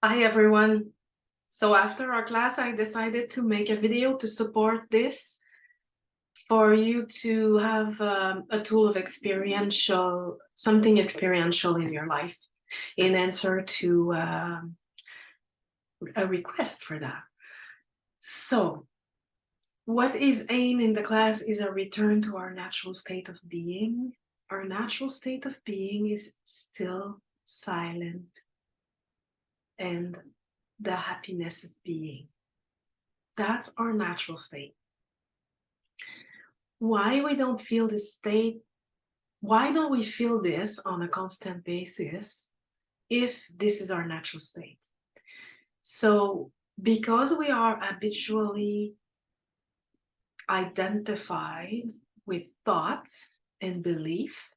Hi everyone. So after our class, I decided to make a video to support this for you to have a tool of something experiential in your life in answer to a request for that. So what is aimed in the class is a return to our natural state of being. Our natural state of being is still silent and the happiness of being. That's our natural state. Why we don't feel this state? Why don't we feel this on a constant basis if this is our natural state? So, because we are habitually identified with thought and belief,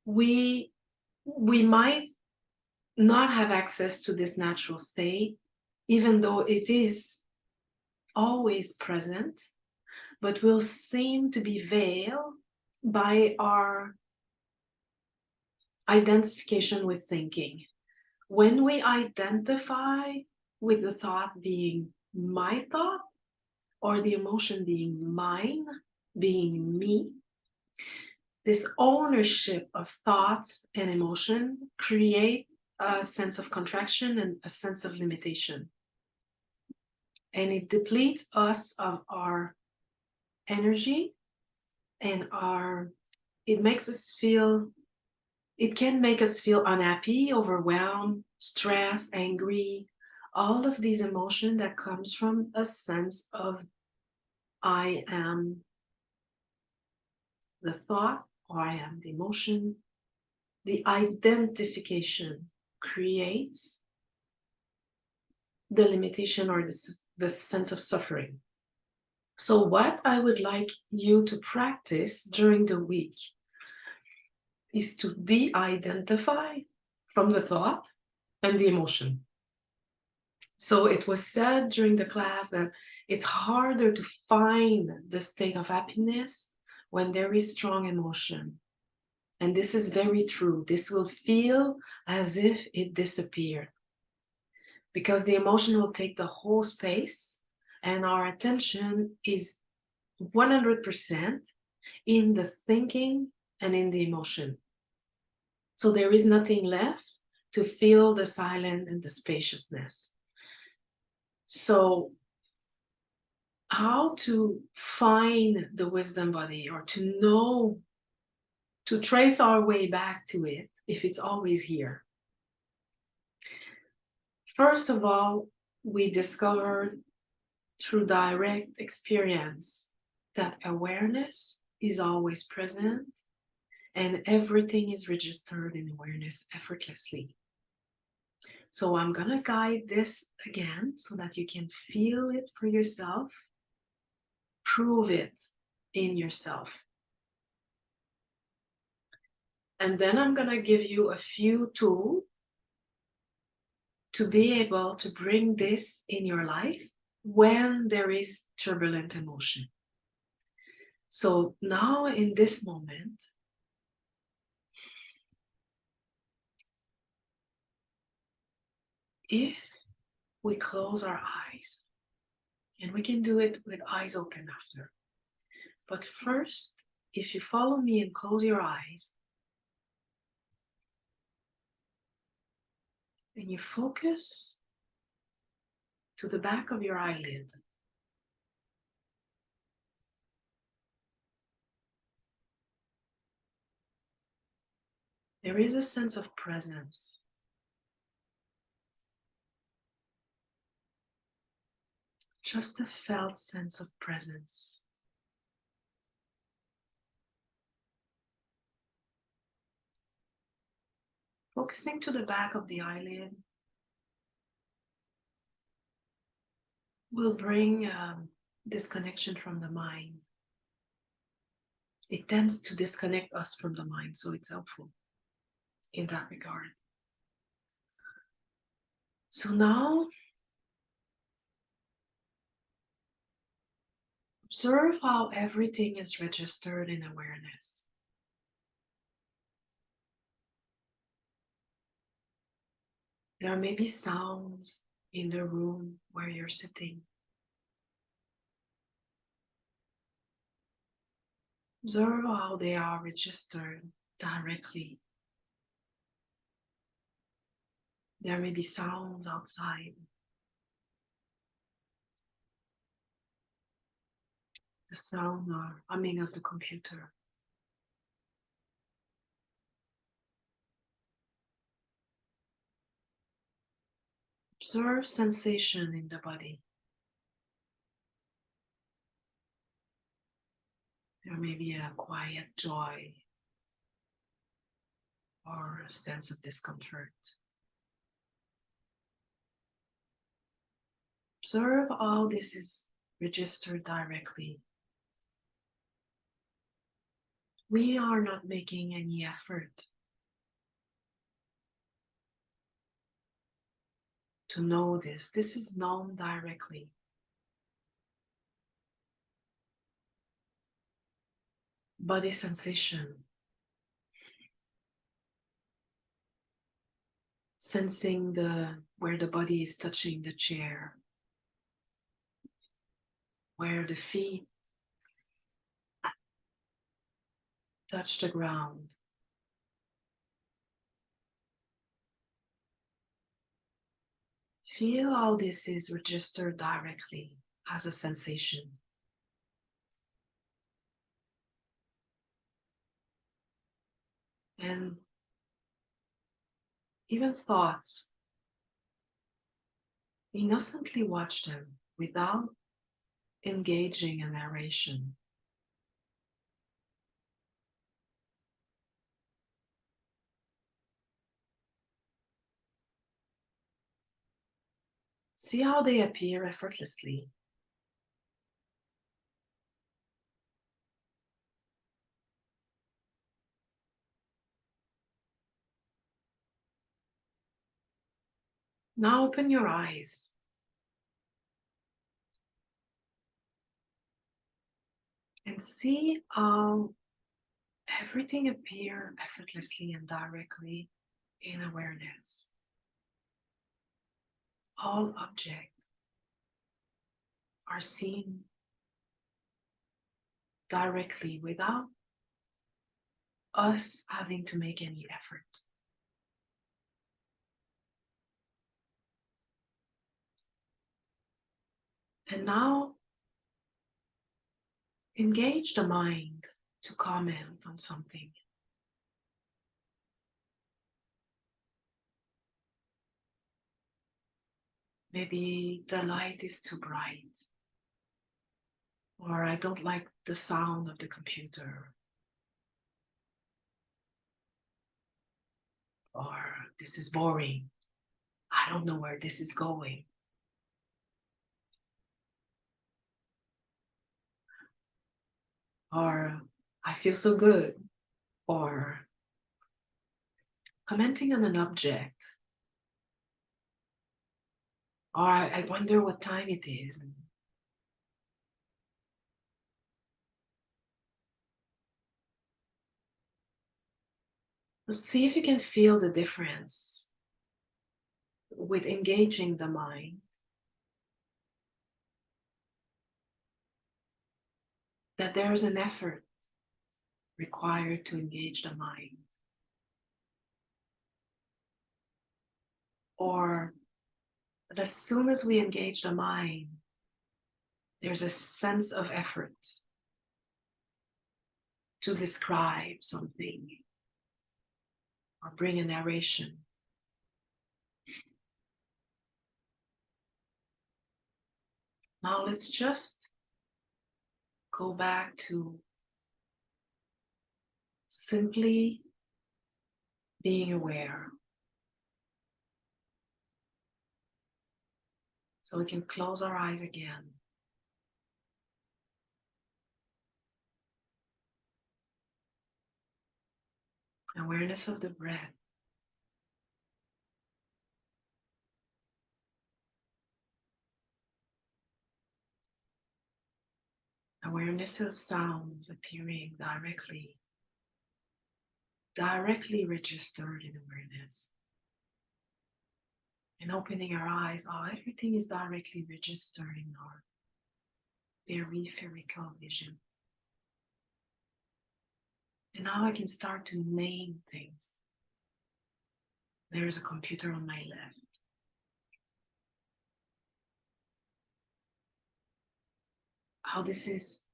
we might not have access to this natural state, even though it is always present, but will seem to be veiled by our identification with thinking. When we identify with the thought being my thought, or the emotion being mine, being me, this ownership of thoughts and emotion create a sense of contraction and a sense of limitation. And it depletes us of our energy and it can make us feel unhappy, overwhelmed, stressed, angry, all of these emotions that comes from a sense of I am the thought or I am the emotion. The identification creates the limitation or the sense of suffering. So what I would like you to practice during the week is to de-identify from the thought and the emotion. So it was said during the class that it's harder to find the state of happiness when there is strong emotion. And this is very true. This will feel as if it disappeared because the emotion will take the whole space and our attention is 100% in the thinking and in the emotion. So there is nothing left to feel the silence and the spaciousness. So how to find the wisdom body or to know, to trace our way back to it if it's always here? First of all, we discovered through direct experience that awareness is always present and everything is registered in awareness effortlessly. So I'm going to guide this again so that you can feel it for yourself, prove it in yourself. And then I'm going to give you a few tools to be able to bring this in your life when there is turbulent emotion. So now in this moment, if we close our eyes, and we can do it with eyes open after. But first, if you follow me and close your eyes, and you focus to the back of your eyelid. There is a sense of presence. Just a felt sense of presence. Focusing to the back of the eyelid will bring disconnection from the mind. It tends to disconnect us from the mind, so it's helpful in that regard. So now, observe how everything is registered in awareness. There may be sounds in the room where you're sitting. Observe how they are registered directly. There may be sounds outside. The sound or humming of the computer. Observe sensation in the body. There may be a quiet joy or a sense of discomfort. Observe how this is registered directly. We are not making any effort to know this. This is known directly. Body sensation. Sensing where the body is touching the chair, where the feet touch the ground. Feel how this is registered directly as a sensation. And even thoughts, innocently watch them without engaging in narration. See how they appear effortlessly. Now open your eyes. And see how everything appears effortlessly and directly in awareness. All objects are seen directly without us having to make any effort. And now engage the mind to comment on something. Maybe the light is too bright, or I don't like the sound of the computer, or this is boring. I don't know where this is going. Or I feel so good. Or commenting on an object. Or I wonder what time it is. See if you can feel the difference with engaging the mind. That there's an effort required to engage the mind. Or that as soon as we engage the mind, there's a sense of effort to describe something or bring a narration. Now let's just go back to simply being aware. So we can close our eyes again. Awareness of the breath. Awareness of sounds appearing directly registered in awareness. And opening our eyes, oh, everything is directly registered in our peripheral vision. And now I can start to name things. There is a computer on my left. How this is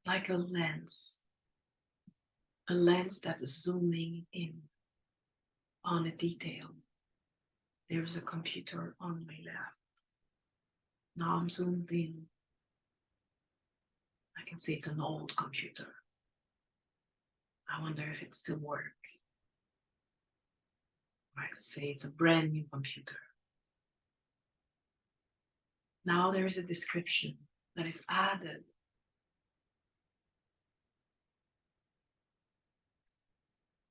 like a lens that is zooming in on a detail. There's a computer on my left. Now I'm zoomed in. I can see it's an old computer. I wonder if it still works. I could say it's a brand new computer. Now there is a description that is added.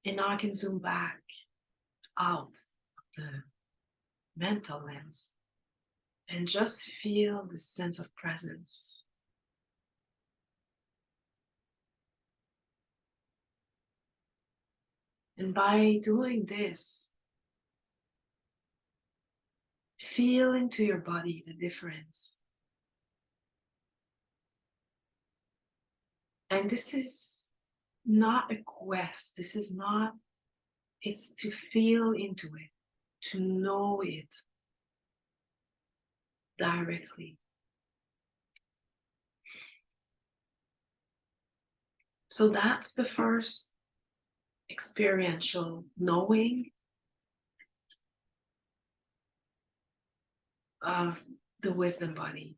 And now I can zoom back out of the mental lens and just feel the sense of presence. And by doing this, feel into your body the difference. And this is not a quest. This is not, it's to feel into it, to know it directly. So that's the first experiential knowing of the wisdom body.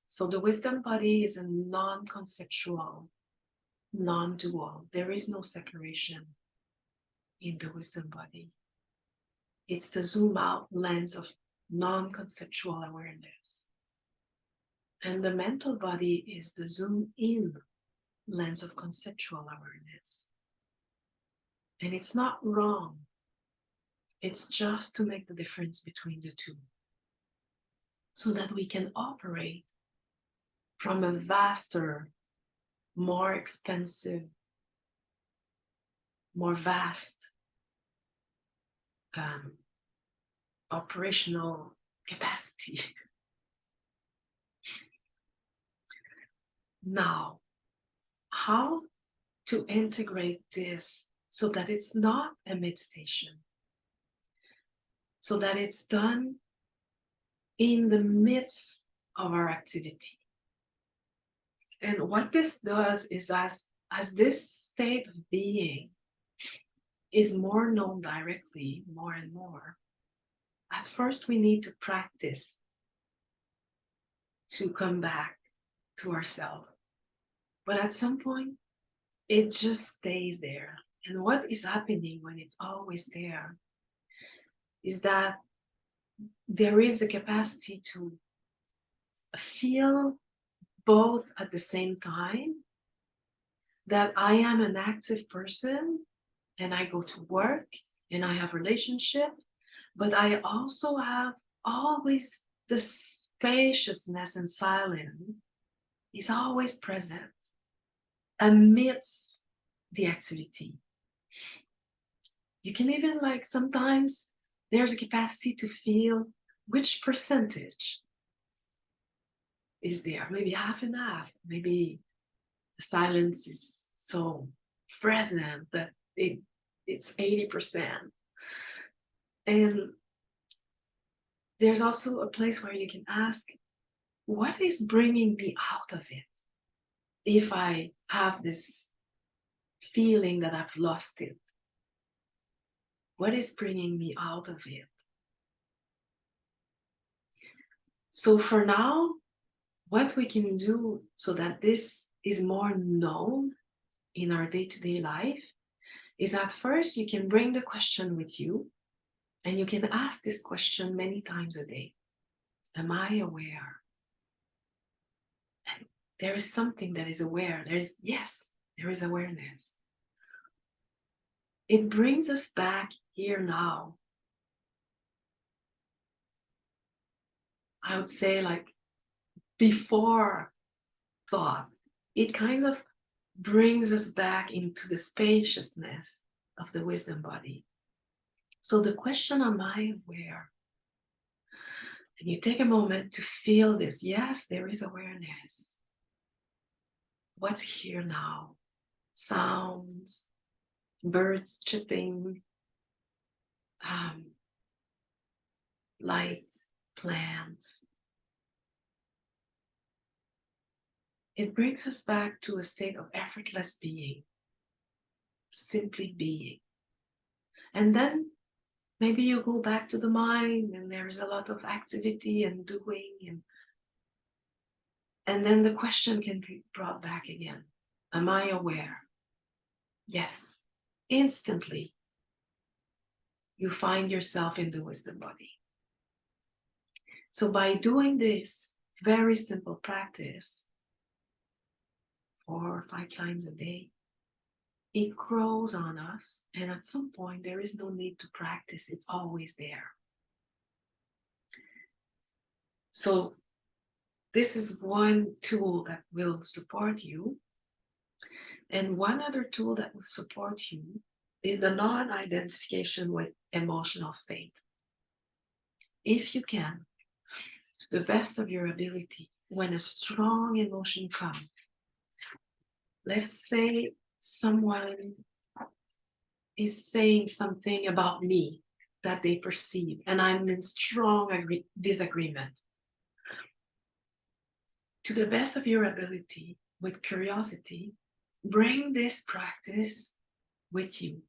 So the wisdom body is a non-conceptual, non-dual. There is no separation in the wisdom body. It's the zoom out lens of non-conceptual awareness. And the mental body is the zoom in lens of conceptual awareness. And it's not wrong. It's just to make the difference between the two, so that we can operate from a vaster, more expensive, more vast operational capacity. Now, how to integrate this so that it's not a meditation, so that it's done in the midst of our activity. And what this does is, as this state of being is more known directly, more and more, at first we need to practice to come back to ourselves. But at some point, it just stays there. And what is happening when it's always there is that there is a capacity to feel both at the same time, that I am an active person and I go to work and I have relationship, but I also have always the spaciousness and silence is always present amidst the activity. You can even, like, sometimes there's a capacity to feel which percentage is there, maybe half and half, maybe the silence is so present that it's 80%. And there's also a place where you can ask, what is bringing me out of it? If I have this feeling that I've lost it, what is bringing me out of it? So for now, what we can do so that this is more known in our day-to-day life is, at first you can bring the question with you and you can ask this question many times a day. Am I aware? And there is something that is aware. Yes, there is awareness. It brings us back here now. I would say, like, before thought, it kind of brings us back into the spaciousness of the wisdom body. So the question, am I aware? And you take a moment to feel this. Yes, there is awareness. What's here now? Sounds, birds chirping, light, plants. It brings us back to a state of effortless being, simply being. And then maybe you go back to the mind and there is a lot of activity and doing, and then the question can be brought back again. Am I aware? Yes. Instantly, you find yourself in the wisdom body. So by doing this very simple practice 4 or 5 times a day, it grows on us, and at some point there is no need to practice. It's always there. So this is one tool that will support you. And one other tool that will support you is the non-identification with emotional state. If you can, to the best of your ability, when a strong emotion comes, let's say someone is saying something about me that they perceive, and I'm in strong disagreement. To the best of your ability, with curiosity, bring this practice with you,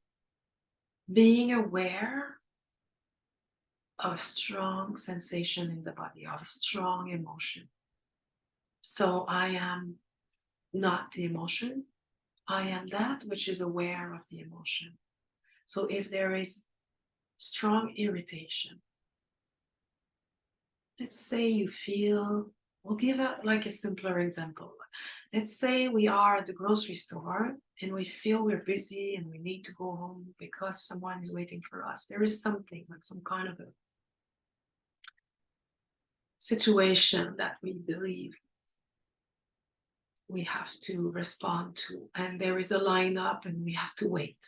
being aware of a strong sensation in the body, of a strong emotion. So I am not the emotion, I am that which is aware of the emotion. So if there is strong irritation, let's say you feel, we'll give like a simpler example. Let's say we are at the grocery store and we feel we're busy and we need to go home because someone is waiting for us. There is something, like some kind of a situation that we believe we have to respond to, and there is a lineup and we have to wait.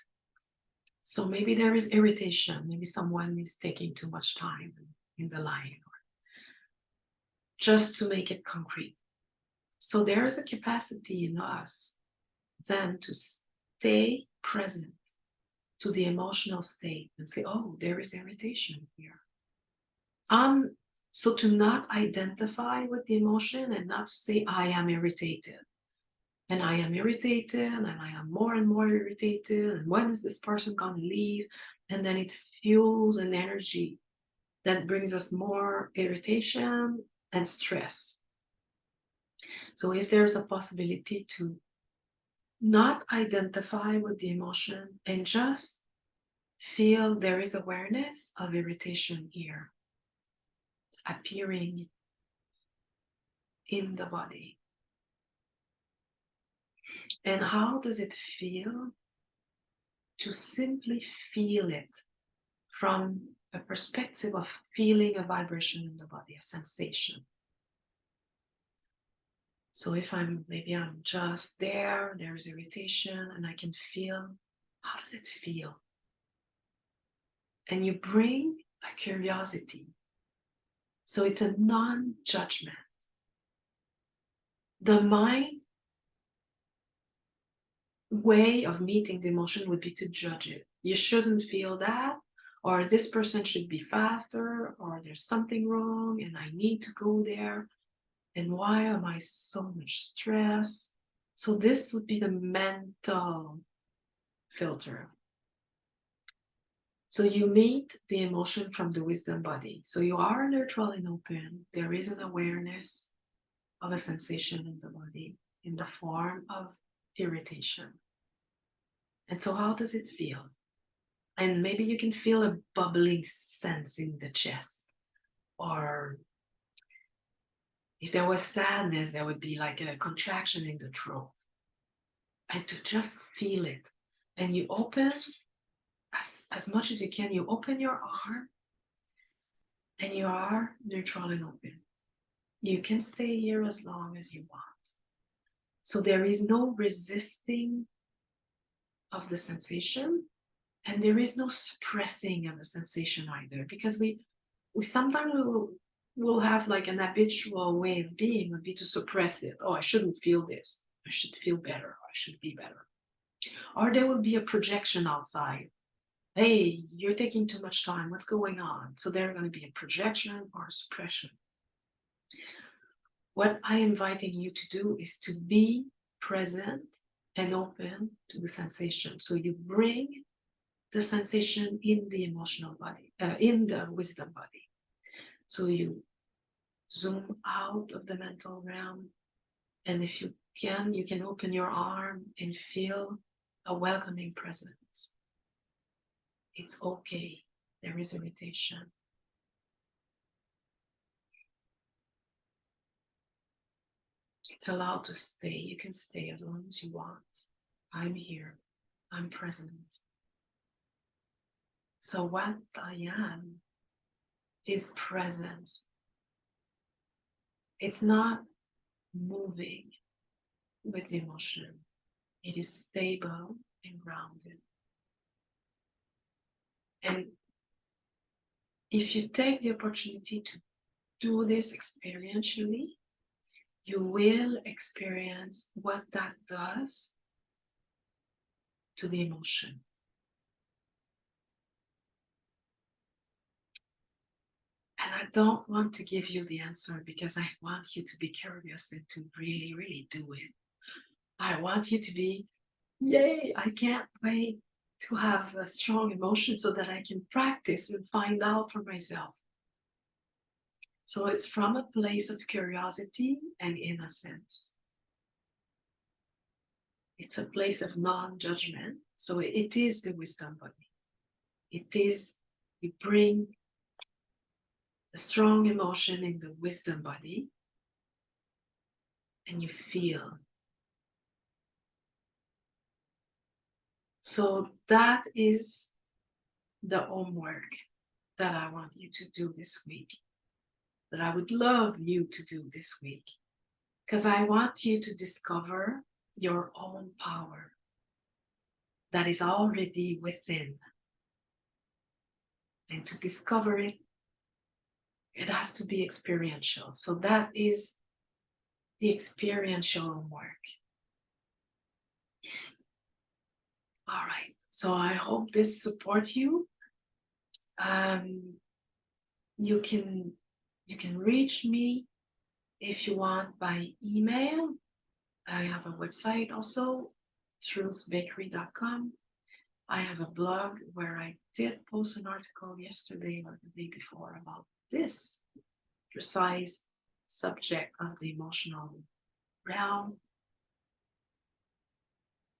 So maybe there is irritation, maybe someone is taking too much time in the line, just to make it concrete. So there is a capacity in us then to stay present to the emotional state and say, oh, there is irritation here. So to not identify with the emotion and not say, I am irritated. And I am irritated, and I am more and more irritated. And when is this person going to leave? And then it fuels an energy that brings us more irritation and stress. So if there's a possibility to not identify with the emotion and just feel there is awareness of irritation here appearing in the body. And how does it feel to simply feel it from a perspective of feeling a vibration in the body, a sensation? So if maybe I'm just there's irritation, and I can feel, how does it feel? And you bring a curiosity. So it's a non-judgment. The mind way of meeting the emotion would be to judge it. You shouldn't feel that, or this person should be faster, or there's something wrong and I need to go there. And why am I so much stress? So this would be the mental filter. So you meet the emotion from the wisdom body. So you are neutral and open. There is an awareness of a sensation in the body in the form of irritation. And so how does it feel? And maybe you can feel a bubbling sense in the chest. Or if there was sadness, there would be like a contraction in the throat. And to just feel it. And you open, as much as you can, you open your arm and you are neutral and open. You can stay here as long as you want. So there is no resisting of the sensation, And there is no suppressing of the sensation either, because we sometimes will have like an habitual way of being would be to suppress it. Oh, I shouldn't feel this. I should feel better. Or I should be better. Or there will be a projection outside. Hey, you're taking too much time. What's going on? So there's going to be a projection or a suppression. What I'm inviting you to do is to be present and open to the sensation. So you bring the sensation in the emotional body, in the wisdom body. So you zoom out of the mental realm, and if you can open your arm and feel a welcoming presence. It's okay. There is irritation. It's allowed to stay. You can stay as long as you want. I'm here. I'm present. So what I am is presence. It's not moving with emotion. It is stable and grounded. And if you take the opportunity to do this experientially, you will experience what that does to the emotion. And I don't want to give you the answer because I want you to be curious and to really, really do it. I want you to be, yay, I can't wait to have a strong emotion so that I can practice and find out for myself. So it's from a place of curiosity and innocence. It's a place of non-judgment. So it is the wisdom body. It is, you bring the strong emotion in the wisdom body and you feel. So that is the homework that I want you to do this week, that I would love you to do this week, because I want you to discover your own power that is already within. And to discover it, it has to be experiential. So that is the experiential homework. All right. So I hope this supports you. You can reach me if you want by email. I have a website also, truthbakery.com. I have a blog where I did post an article yesterday or the day before about this precise subject of the emotional realm,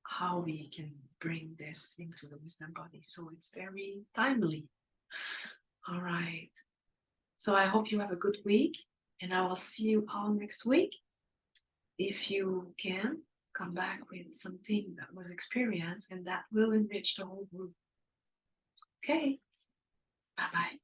how we can bring this into the wisdom body. So it's very timely. All right. So I hope you have a good week, and I will see you all next week. If you can, come back with something that was experienced and that will enrich the whole group. Okay. Bye-bye.